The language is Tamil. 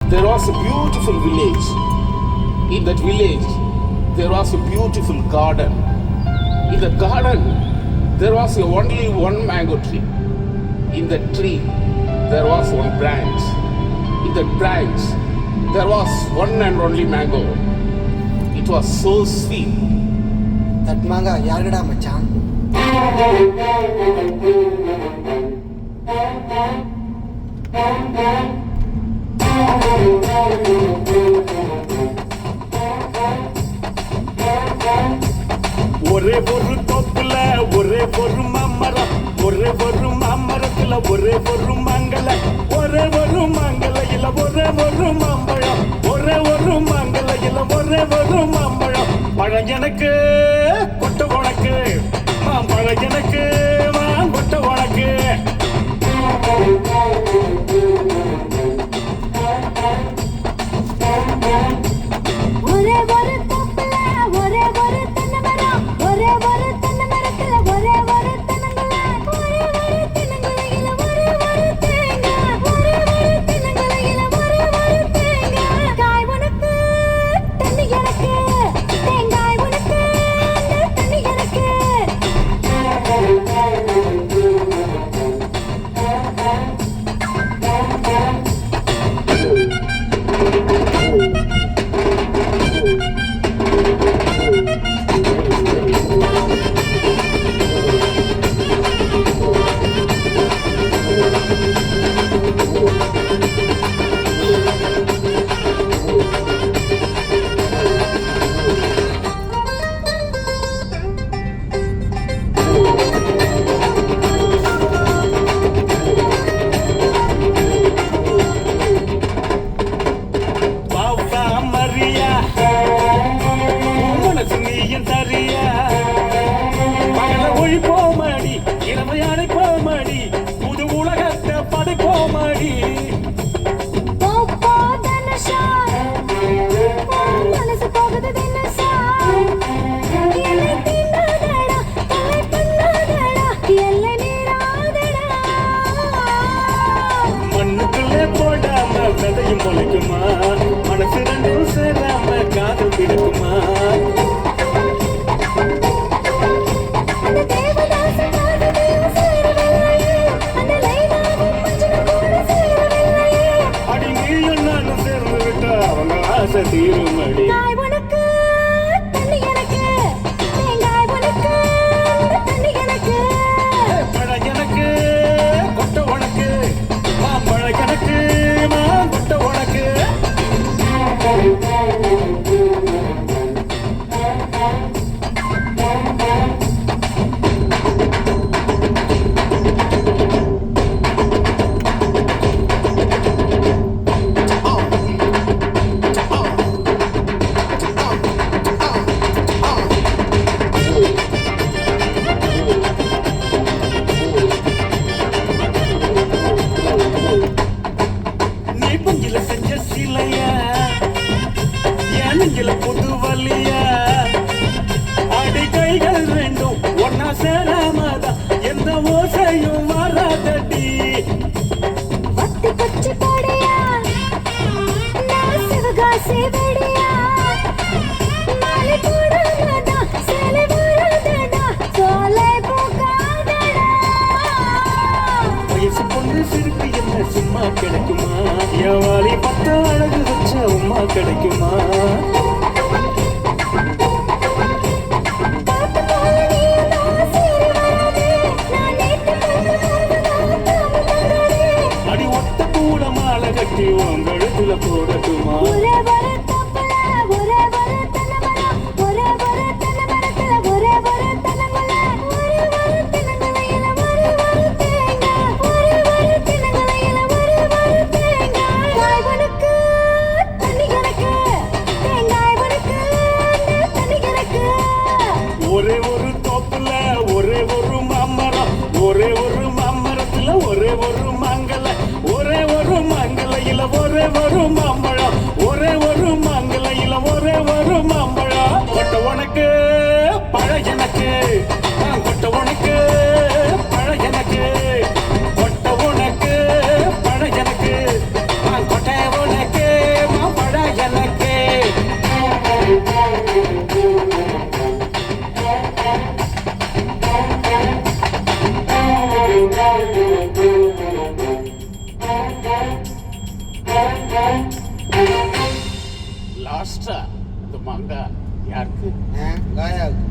there was a beautiful village. In that village, there was a beautiful garden. In the garden, there was only one mango tree. In the tree, there was one branch. In that branch, there was one and only mango. It was so sweet. That manga யாருடா மச்சான்? ஒரே ஒரு தோப்புல ஒரே ஒரு மாமரம், ஒரே ஒரு மாமரத்துல ஒரே ஒரு மங்கள, ஒரே ஒரு மங்கலையில ஒரே ஒரு மாம்பழம், ஒரே ஒரு மங்கலையில ஒரே ஒரு மாம்பழம். பழம் எனக்கு கொட்ட உனக்கு, மாம்பழம் எனக்கு மாங்கொட்ட உனக்கு. ஒரே ஒரு தோப்புல ஒரே ஒரு தென்னை மரம், ஒரே ஒரு தென்னை மரத்துல ஒரே ஒரு தென்னங்குல, ஒரே ஒரு தென்னங்குலையில ஒரே ஒரு தேங்காய், ஒரே ஒரு தென்னங்குலையில ஒரே ஒரு தேங்காய். காய் உனக்கு தண்ணி எனக்கு, தேங்காய் உனக்கு தண்ணி எனக்கு. பாவா மரியா உனக்கு நீயும் தரியா, பகல ஒழிப்போமடி இளமையானை போமடி, புது உலகத்தை படைப்போமடி. போ தனுஷா, மனசு போகுது தினசா, என்னை தீண்டாதடா, தலை பண்ணாதடா, எல்லை மீறாதடா. மண்ணுக்குள்ளே போடாம விதையும் முளைக்குமா, மனசு ரெண்டும் சேராம காதல் பிடிக்குமா. அந்த தேவதாச காதலியும் சேரவில்லையே, அந்த லைலாவும் மஜ்னு கூட சேரவில்லையே. அடி நீயும் நானும் சேர்ந்து விட்டா அவங்க ஆசை தீருமடி. காய் உனக்கு தண்ணி எனக்கு, தேங்காய் உனக்கு தண்ணி எனக்கு. பழம் எனக்கு கொட்ட உனக்கு, மாம்பழம் எனக்கு மாங்கொட்ட உனக்கு. நீ பஞ்சில செஞ்ச சிலையா, என் நெஞ்சில புது வலியா, அடி கைகள் ரெண்டும் ஒன்னா சேராமதான் எந்த ஓசையும் வராதடி. வத்தி குச்சி போடியா, நான் சிவகாசி வெடியா, மாலை போடாதடா, சேலை வராதடா, சோலை போகாதடா. வயசு பொண்ணு சிரிப்பு என்ன சும்மா கிடைக்குமா, என் வாலி பத்த அழகு வச்ச உமா கிடைக்குமா. பாட்டு போல நீயும் நான் சேரி வராதே, நான் நேத்து கண்டு வாழ்வதால் தாமம் வராதே. அடி ஒத்த கூட மாலை கட்டி உன் கழுத்துல போடட்டுமா. ஒரே ஒரு தோப்புல ஒரே ஒரு தென்னை மரம், ஒரே ஒரு தென்னை மரத்துல ஒரே ஒரு தென்னங்குல, ஒரே ஒரு தென்னங்குலையில ஒரே ஒரு தேங்காய், ஒரே ஒரு தென்னங்குலையில ஒரே ஒரு தேங்காய். காய் உனக்கு தண்ணி எனக்கு, தேங்காய் உனக்கு தண்ணி எனக்கு. ஒரே ஒரு தோப்புல ஒரே ஒரு மாமரம், ஒரே ஒரு மாமரத்துல ஒரே ஒரு மங்கள, ஒரே ஒரு மங்கலையில ஒரே ஒரு மாம்பழம், ஒரே ஒரு லாஸ்டா அந்த மாங்காய் யாருக்கு? காயாவுக்கு.